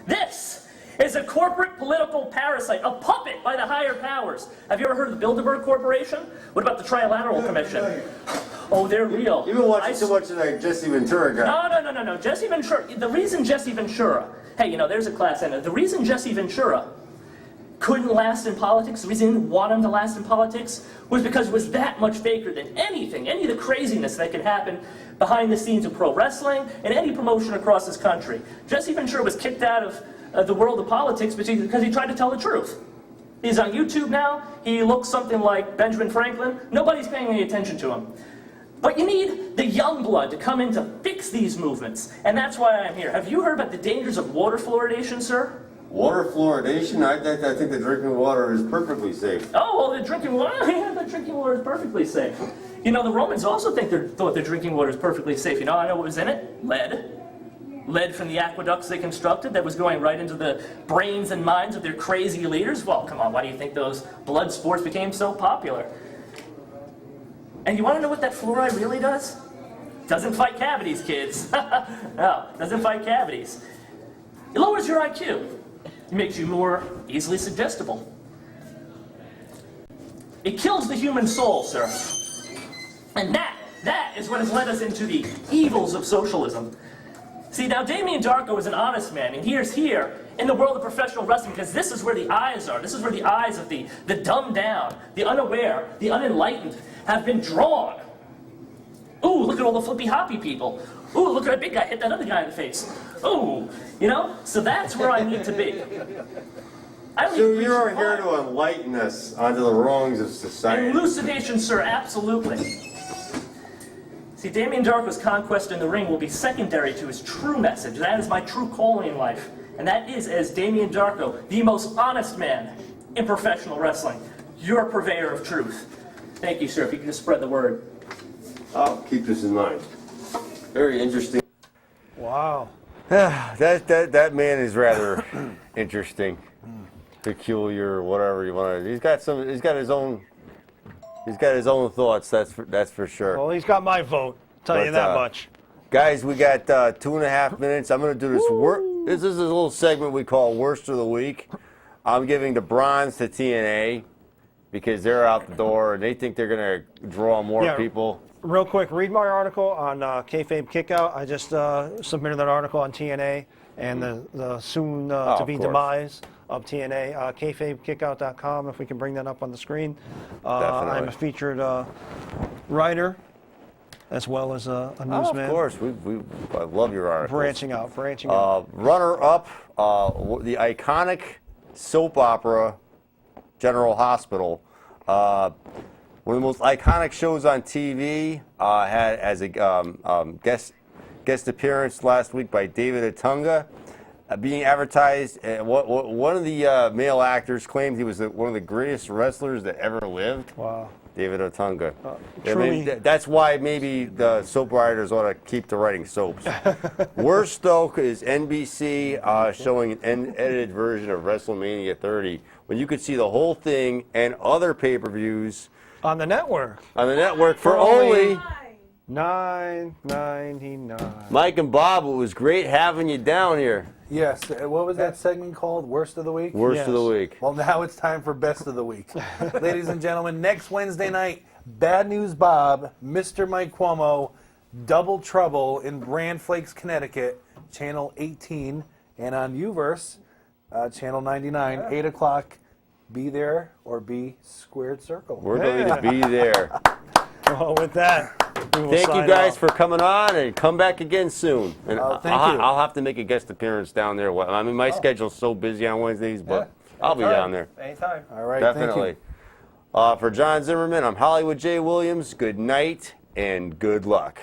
This is a corporate political parasite, a puppet by the higher powers. Have you ever heard of the Bilderberg Corporation? What about the Trilateral Commission? Oh, they're real. You've been watching so much of that Jesse Ventura guy. No. Jesse Ventura, the reason Jesse Ventura, hey, you know, there's a class in it. The reason Jesse Ventura couldn't last in politics, the reason he didn't want him to last in politics, was because it was that much faker than anything, any of the craziness that could happen behind the scenes of pro wrestling and any promotion across this country. Jesse Ventura was kicked out of the world of politics because he tried to tell the truth. He's on YouTube now. He looks something like Benjamin Franklin. Nobody's paying any attention to him. But you need the young blood to come in to fix these movements, and that's why I'm here. Have you heard about the dangers of water fluoridation, sir? Water fluoridation? I think the drinking water is perfectly safe. Oh, well, the drinking water, yeah, the drinking water is perfectly safe. You know, the Romans also thought their drinking water is perfectly safe. You know, I know what was in it? Lead. Lead from the aqueducts they constructed that was going right into the brains and minds of their crazy leaders. Well, come on, why do you think those blood sports became so popular? And you want to know what that fluoride really does? Doesn't fight cavities, kids. No, doesn't fight cavities. It lowers your IQ. It makes you more easily suggestible. It kills the human soul, sir. And that is what has led us into the evils of socialism. See, now Damien Darko is an honest man, and here's here in the world of professional wrestling, because this is where the eyes are. This is where the eyes of the dumbed down, the unaware, the unenlightened have been drawn. Ooh, look at all the flippy-hoppy people. Ooh, look at that big guy hit that other guy in the face. Ooh, you know? So that's where I need to be. So you're here to enlighten us onto the wrongs of society. Elucidation, sir, absolutely. See, Damien Darko's conquest in the ring will be secondary to his true message. That is my true calling in life. And that is, as Damien Darko, the most honest man in professional wrestling. Your purveyor of truth. Thank you, sir. If you could just spread the word. I'll keep this in mind. Very interesting. Wow. That man is rather interesting, peculiar, whatever you want to. He's got his own thoughts. That's for sure. Well, he's got my vote. Tell you that much. Guys, we got 2.5 minutes. I'm going to do this. This is a little segment we call Worst of the Week. I'm giving the bronze to TNA because they're out the door and they think they're going to draw more people. Real quick, read my article on Kayfabe Kickout. I just submitted that article on TNA and the soon-to-be demise of TNA. KayfabeKickout.com, if we can bring that up on the screen. I'm a featured writer as well as a newsman. Of course. I love your articles. Branching out. Runner-up, the iconic soap opera General Hospital. One of the most iconic shows on TV, had as a guest appearance last week by David Otunga, being advertised. One of the male actors claimed he was one of the greatest wrestlers that ever lived. Wow. David Otunga. That's why maybe the soap writers ought to keep to writing soaps. Worst, though, is NBC showing an unedited version of WrestleMania 30, when you could see the whole thing and other pay-per-views on the network. For only $9.99. Mike and Bob, it was great having you down here. Yes. What was that segment called? Worst of the Week? Worst of the Week. Well, now it's time for Best of the Week. Ladies and gentlemen, next Wednesday night, Bad News Bob, Mr. Mike Cuomo, Double Trouble in Brand Flakes, Connecticut, Channel 18, and on Uverse, Channel 99, 8 o'clock. Be there or be squared circle. We're going to be there. Well, with that, thank you guys for coming on, and come back again soon. And thank you. I'll have to make a guest appearance down there. I mean, my schedule's so busy on Wednesdays, but I'll be down there. Anytime. All right, definitely. For John Zimmerman, I'm Hollywood J. Williams. Good night and good luck.